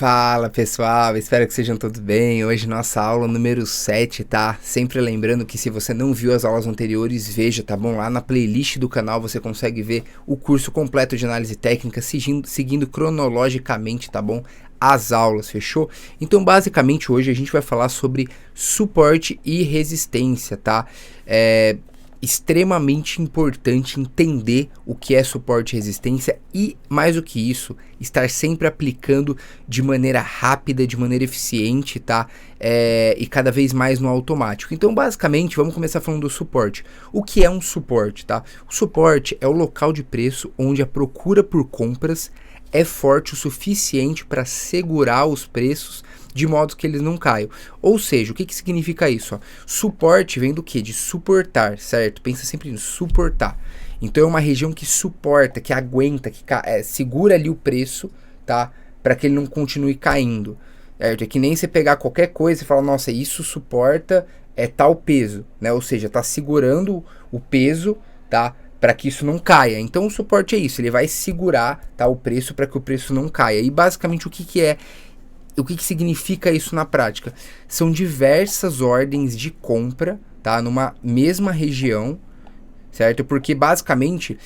Fala pessoal, espero que sejam todos bem. Hoje nossa aula número 7, tá? Sempre lembrando que se você não viu as aulas anteriores, veja, tá bom? Lá na playlist do canal você consegue ver o curso completo de análise técnica, seguindo cronologicamente, tá bom? As aulas, fechou? Então basicamente hoje a gente vai falar sobre suporte e resistência, tá? Extremamente importante entender o que é suporte e resistência e, mais do que isso, estar sempre aplicando de maneira rápida, de maneira eficiente, tá? E cada vez mais no automático. Então, basicamente, vamos começar falando do suporte. O que é um suporte, tá? O suporte é o local de preço onde a procura por compras é forte o suficiente para segurar os preços de modo que eles não caiam. Ou seja, o que significa isso? Ó? Suporte vem do que? De suportar, certo? Pensa sempre em suportar. Então é uma região que suporta, que aguenta, que segura ali o preço, tá? Para que ele não continue caindo, certo? É que nem você pegar qualquer coisa e falar, nossa, isso suporta tal peso, né? Ou seja, tá segurando o peso, tá? Para que isso não caia. Então o suporte é isso, ele vai segurar, tá, o preço para que o preço não caia. E basicamente o que é? O que significa isso na prática? São diversas ordens de compra, tá, numa mesma região, certo? Porque basicamente,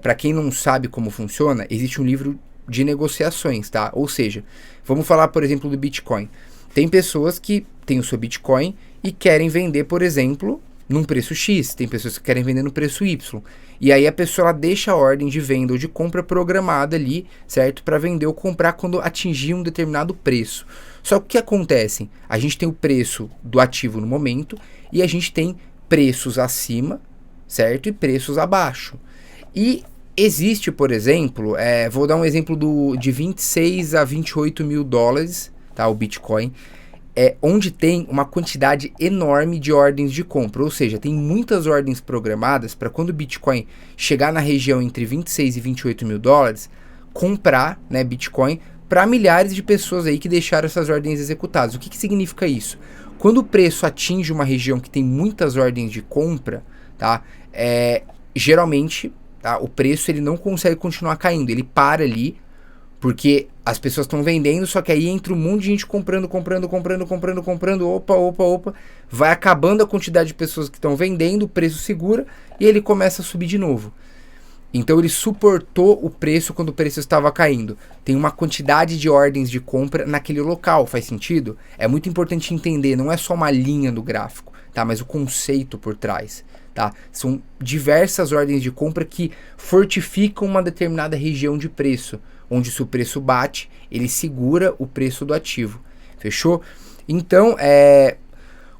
para quem não sabe como funciona, existe um livro de negociações, tá? Ou seja, vamos falar, por exemplo, do Bitcoin. Tem pessoas que têm o seu Bitcoin e querem vender, por exemplo, num preço X, tem pessoas que querem vender no preço Y. E aí a pessoa deixa a ordem de venda ou de compra programada ali, certo? Para vender ou comprar quando atingir um determinado preço. Só que o que acontece? A gente tem o preço do ativo no momento e a gente tem preços acima, certo? E preços abaixo. E existe, por exemplo, vou dar um exemplo de 26 a 28 mil dólares, tá? O Bitcoin. Onde tem uma quantidade enorme de ordens de compra, ou seja, tem muitas ordens programadas para quando o Bitcoin chegar na região entre 26 e 28 mil dólares, comprar, né, Bitcoin para milhares de pessoas aí que deixaram essas ordens executadas. O que significa isso? Quando o preço atinge uma região que tem muitas ordens de compra, tá, geralmente, tá, o preço ele não consegue continuar caindo, ele para ali, porque as pessoas estão vendendo, só que aí entra um monte de gente comprando, opa, vai acabando a quantidade de pessoas que estão vendendo, o preço segura e ele começa a subir de novo. Então ele suportou o preço quando o preço estava caindo. Tem uma quantidade de ordens de compra naquele local, faz sentido? É muito importante entender, não é só uma linha do gráfico, tá? Mas o conceito por trás, tá? São diversas ordens de compra que fortificam uma determinada região de preço, onde se o preço bate, ele segura o preço do ativo, fechou? Então,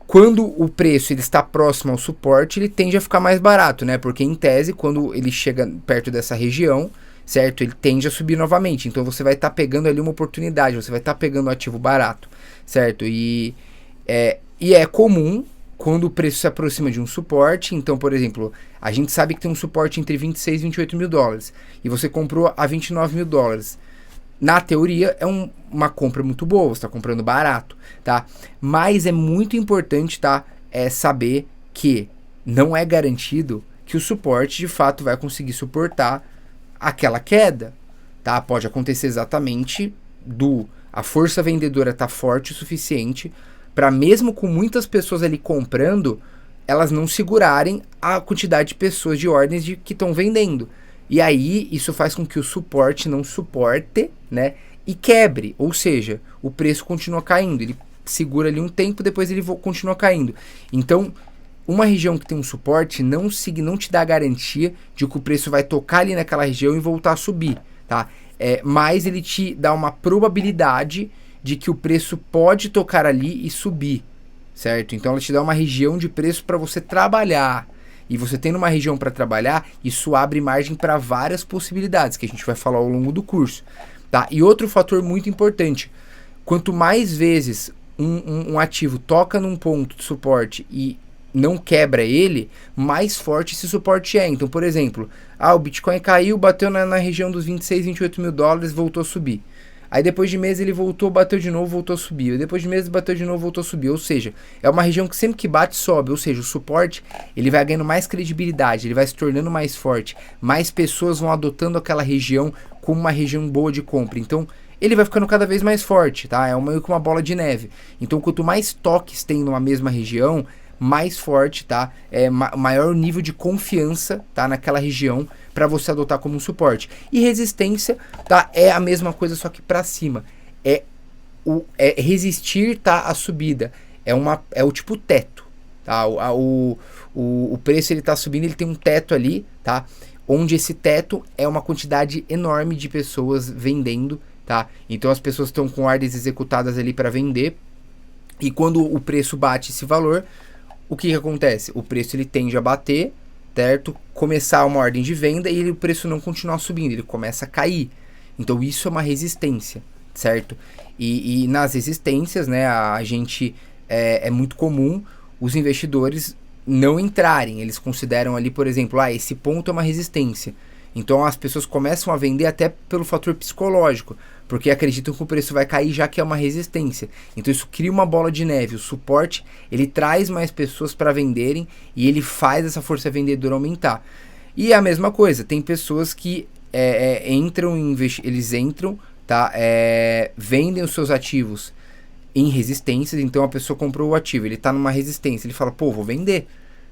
quando o preço ele está próximo ao suporte, ele tende a ficar mais barato, né? Porque em tese, quando ele chega perto dessa região, certo? Ele tende a subir novamente, então você vai estar pegando ali uma oportunidade, você vai estar pegando um ativo barato, certo? E é comum quando o preço se aproxima de um suporte. Então, por exemplo, a gente sabe que tem um suporte entre 26 e 28 mil dólares e você comprou a 29 mil dólares. Na teoria, é uma compra muito boa, você está comprando barato, tá? Mas é muito importante, tá? Saber que não é garantido que o suporte, de fato, vai conseguir suportar aquela queda, tá? Pode acontecer exatamente a força vendedora tá forte o suficiente para, mesmo com muitas pessoas ali comprando, elas não segurarem a quantidade de pessoas de ordens que estão vendendo. E aí isso faz com que o suporte não suporte, né, e quebre, ou seja, o preço continua caindo, ele segura ali um tempo, depois ele continua caindo. Então, uma região que tem um suporte não te dá garantia de que o preço vai tocar ali naquela região e voltar a subir, tá? Mas ele te dá uma probabilidade de que o preço pode tocar ali e subir, certo? Então ela te dá uma região de preço para você trabalhar. E você tendo uma região para trabalhar, isso abre margem para várias possibilidades que a gente vai falar ao longo do curso, tá? E outro fator muito importante, quanto mais vezes um ativo toca num ponto de suporte e não quebra ele, mais forte esse suporte é. Então, por exemplo, o Bitcoin caiu, bateu na região dos 26, 28 mil dólares, voltou a subir. Aí depois de meses ele voltou, bateu de novo, voltou a subir. Aí depois de meses bateu de novo, voltou a subir. Ou seja, é uma região que sempre que bate, sobe. Ou seja, o suporte ele vai ganhando mais credibilidade, ele vai se tornando mais forte. Mais pessoas vão adotando aquela região como uma região boa de compra. Então, ele vai ficando cada vez mais forte, tá? É meio que uma bola de neve. Então, quanto mais toques tem numa mesma região, mais forte, tá? Maior nível de confiança, tá? Naquela região para você adotar como um suporte. E resistência, tá? É a mesma coisa, só que para cima. É resistir, tá? A subida. É o tipo teto, tá? O preço ele tá subindo, ele tem um teto ali, tá? Onde esse teto é uma quantidade enorme de pessoas vendendo, tá? Então as pessoas estão com ordens executadas ali para vender. E quando o preço bate esse valor, o que acontece? O preço ele tende a bater, certo? Começar uma ordem de venda e o preço não continuar subindo, ele começa a cair. Então isso é uma resistência, certo? E nas resistências, né, a gente é muito comum os investidores não entrarem. Eles consideram ali, por exemplo, esse ponto é uma resistência. Então as pessoas começam a vender até pelo fator psicológico, porque acreditam que o preço vai cair já que é uma resistência. Então isso cria uma bola de neve. O suporte ele traz mais pessoas para venderem e ele faz essa força vendedora aumentar. E é a mesma coisa, tem pessoas que eles entram, tá? Vendem os seus ativos em resistências. Então a pessoa comprou o ativo, ele está numa resistência, ele fala, vou vender,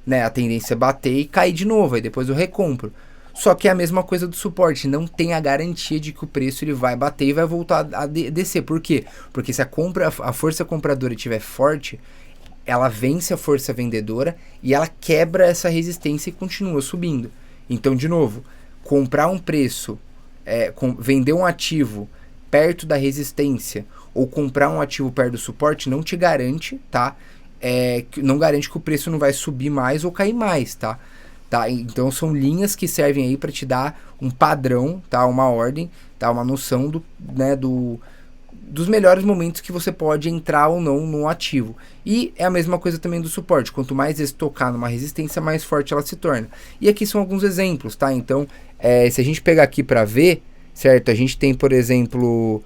né? A tendência é bater e cair de novo, aí depois eu recompro. Só que é a mesma coisa do suporte, não tem a garantia de que o preço ele vai bater e vai voltar a descer. Por quê? Porque se a força compradora estiver forte, ela vence a força vendedora e ela quebra essa resistência e continua subindo. Então, de novo, comprar um preço, vender um ativo perto da resistência ou comprar um ativo perto do suporte não te garante, tá? Não garante que o preço não vai subir mais ou cair mais, tá? Então são linhas que servem aí para te dar um padrão, tá? Uma ordem, tá? Uma noção dos melhores momentos que você pode entrar ou não no ativo. E é a mesma coisa também do suporte. Quanto mais vezes tocar numa resistência, mais forte ela se torna. E aqui são alguns exemplos, tá? Então, se a gente pegar aqui para ver, certo? A gente tem, por exemplo,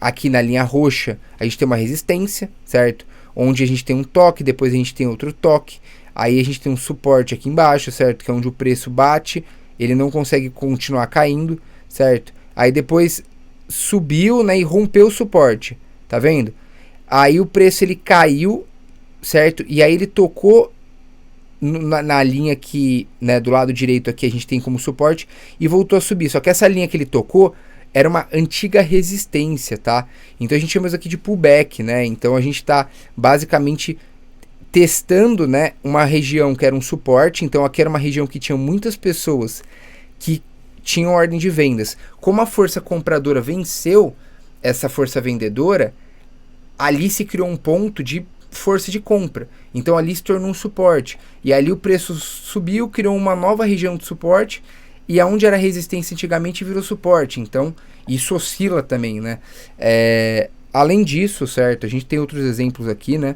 aqui na linha roxa, a gente tem uma resistência, certo? Onde a gente tem um toque, depois a gente tem outro toque. Aí a gente tem um suporte aqui embaixo, certo? Que é onde o preço bate, ele não consegue continuar caindo, certo? Aí depois subiu, né, e rompeu o suporte, tá vendo? Aí o preço ele caiu, certo? E aí ele tocou na linha aqui, né, do lado direito aqui a gente tem como suporte e voltou a subir. Só que essa linha que ele tocou era uma antiga resistência, tá? Então a gente chama isso aqui de pullback, né? Então a gente tá basicamente testando, né, uma região que era um suporte. Então aqui era uma região que tinha muitas pessoas que tinham ordem de vendas. Como a força compradora venceu essa força vendedora, ali se criou um ponto de força de compra. Então ali se tornou um suporte. E ali o preço subiu, criou uma nova região de suporte, e aonde era resistência antigamente virou suporte. Então isso oscila também, né? Além disso, certo? A gente tem outros exemplos aqui, né?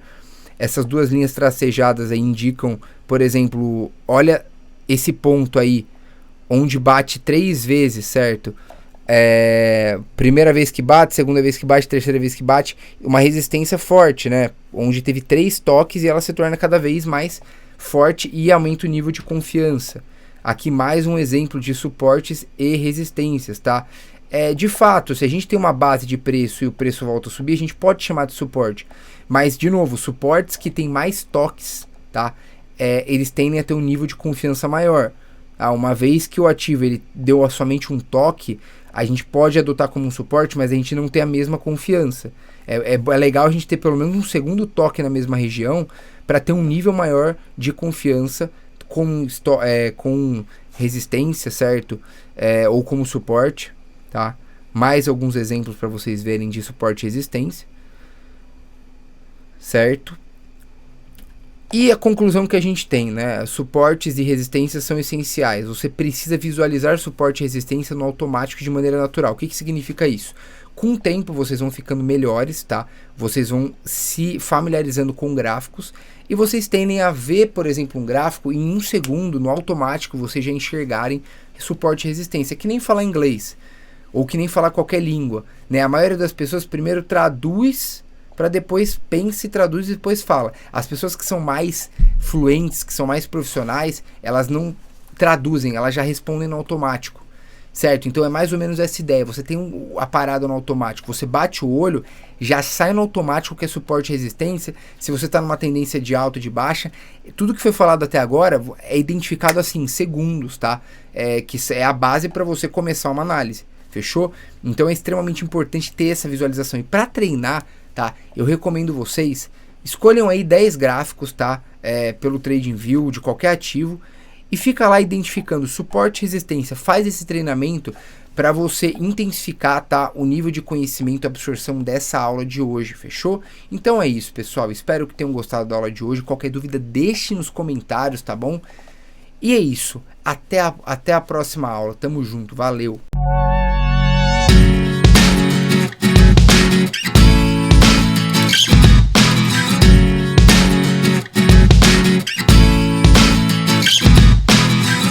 Essas duas linhas tracejadas aí indicam, por exemplo, olha esse ponto aí, onde bate 3 vezes, certo? Primeira vez que bate, segunda vez que bate, terceira vez que bate, uma resistência forte, né? Onde teve 3 toques e ela se torna cada vez mais forte e aumenta o nível de confiança. Aqui mais um exemplo de suportes e resistências, tá? De fato, se a gente tem uma base de preço e o preço volta a subir, a gente pode chamar de suporte. Mas, de novo, suportes que tem mais toques, tá? Eles tendem a ter um nível de confiança maior. Uma vez que o ativo ele deu somente um toque, a gente pode adotar como um suporte, mas a gente não tem a mesma confiança. É legal a gente ter pelo menos um segundo toque na mesma região para ter um nível maior de confiança com resistência, certo? Ou como suporte, tá? Mais alguns exemplos para vocês verem de suporte e resistência, certo? E a conclusão que a gente tem, né? Suportes e resistências são essenciais. Você precisa visualizar suporte e resistência no automático de maneira natural. O que significa isso? Com o tempo vocês vão ficando melhores, tá? Vocês vão se familiarizando com gráficos e vocês tendem a ver, por exemplo, um gráfico em 1 segundo, no automático, vocês já enxergarem suporte e resistência. É que nem falar inglês. Ou que nem falar qualquer língua, né? A maioria das pessoas primeiro traduz para depois pensa e traduz e depois fala. As pessoas que são mais fluentes, que são mais profissionais, elas não traduzem, elas já respondem no automático, certo? Então é mais ou menos essa ideia. Você tem a parada no automático, você bate o olho, já sai no automático que é suporte e resistência. Se você está numa tendência de alta ou de baixa, tudo que foi falado até agora é identificado assim em segundos, tá? Que é a base para você começar uma análise, fechou? Então é extremamente importante ter essa visualização. E para treinar, tá? Eu recomendo vocês escolham aí 10 gráficos, tá? Pelo TradingView de qualquer ativo e fica lá identificando suporte e resistência. Faz esse treinamento para você intensificar, tá? O nível de conhecimento e absorção dessa aula de hoje, fechou? Então é isso, pessoal. Espero que tenham gostado da aula de hoje. Qualquer dúvida, deixe nos comentários, tá bom? E é isso. Até a próxima aula. Tamo junto. Valeu!